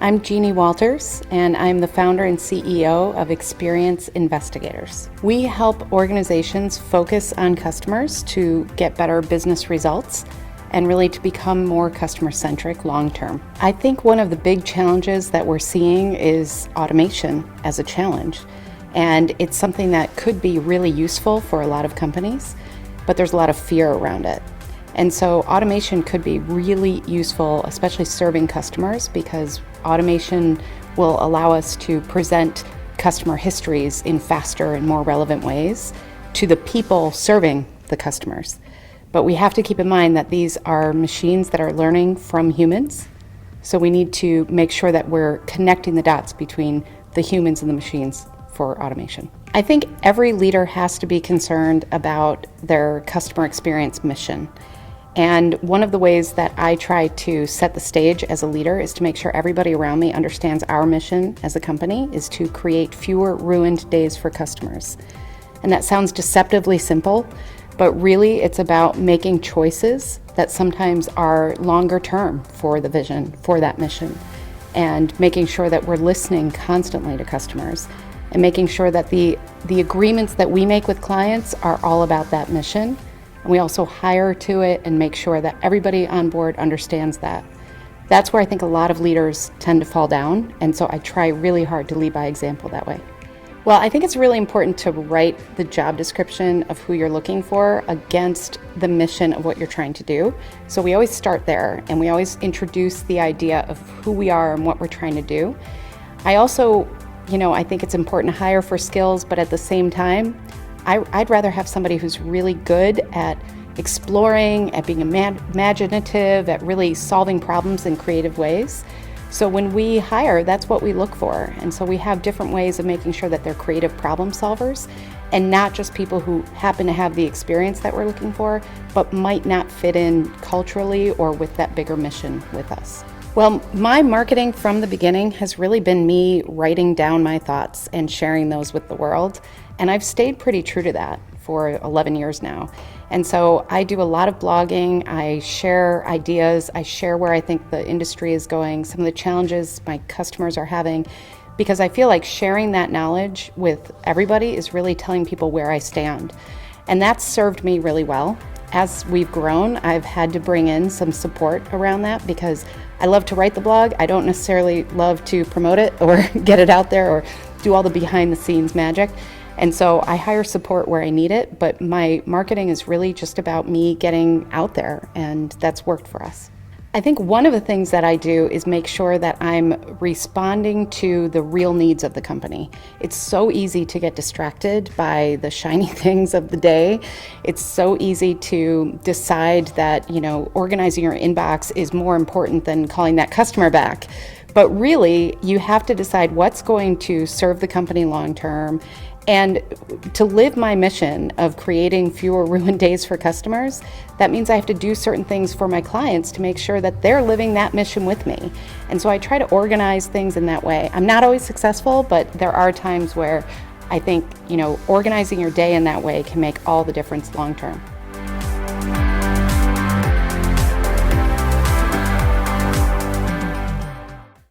I'm Jeannie Walters, and I'm the founder and CEO of Experience Investigators. We help organizations focus on customers to get better business results and really to become more customer-centric long-term. I think one of the big challenges that we're seeing is automation as a challenge. And it's something that could be really useful for a lot of companies, but there's a lot of fear around it. And so automation could be really useful, especially serving customers, because automation will allow us to present customer histories in faster and more relevant ways to the people serving the customers. But we have to keep in mind that these are machines that are learning from humans. So we need to make sure that we're connecting the dots between the humans and the machines for automation. I think every leader has to be concerned about their customer experience mission. And one of the ways that I try to set the stage as a leader is to make sure everybody around me understands our mission as a company is to create fewer ruined days for customers. And that sounds deceptively simple, but really it's about making choices that sometimes are longer term for the vision, for that mission, and making sure that we're listening constantly to customers and making sure that the agreements that we make with clients are all about that mission. And we also hire to it and make sure that everybody on board understands that. That's where I think a lot of leaders tend to fall down, and so I try really hard to lead by example that way. Well, I think it's really important to write the job description of who you're looking for against the mission of what you're trying to do. So we always start there, and we always introduce the idea of who we are and what we're trying to do. I also, I think it's important to hire for skills, but at the same time, I'd rather have somebody who's really good at exploring, at being imaginative, at really solving problems in creative ways. So when we hire, that's what we look for. And so we have different ways of making sure that they're creative problem solvers and not just people who happen to have the experience that we're looking for, but might not fit in culturally or with that bigger mission with us. Well, my marketing from the beginning has really been me writing down my thoughts and sharing those with the world. And I've stayed pretty true to that for 11 years now. And so I do a lot of blogging, I share ideas, I share where I think the industry is going, some of the challenges my customers are having, because I feel like sharing that knowledge with everybody is really telling people where I stand. And that's served me really well. As we've grown, I've had to bring in some support around that because I love to write the blog. I don't necessarily love to promote it or get it out there or do all the behind the scenes magic. And so I hire support where I need it, but my marketing is really just about me getting out there, and that's worked for us. I think one of the things that I do is make sure that I'm responding to the real needs of the company. It's so easy to get distracted by the shiny things of the day. It's so easy to decide that, organizing your inbox is more important than calling that customer back. But really, you have to decide what's going to serve the company long term. And to live my mission of creating fewer ruined days for customers, that means I have to do certain things for my clients to make sure that they're living that mission with me. And so I try to organize things in that way. I'm not always successful, but there are times where I think, organizing your day in that way can make all the difference long term.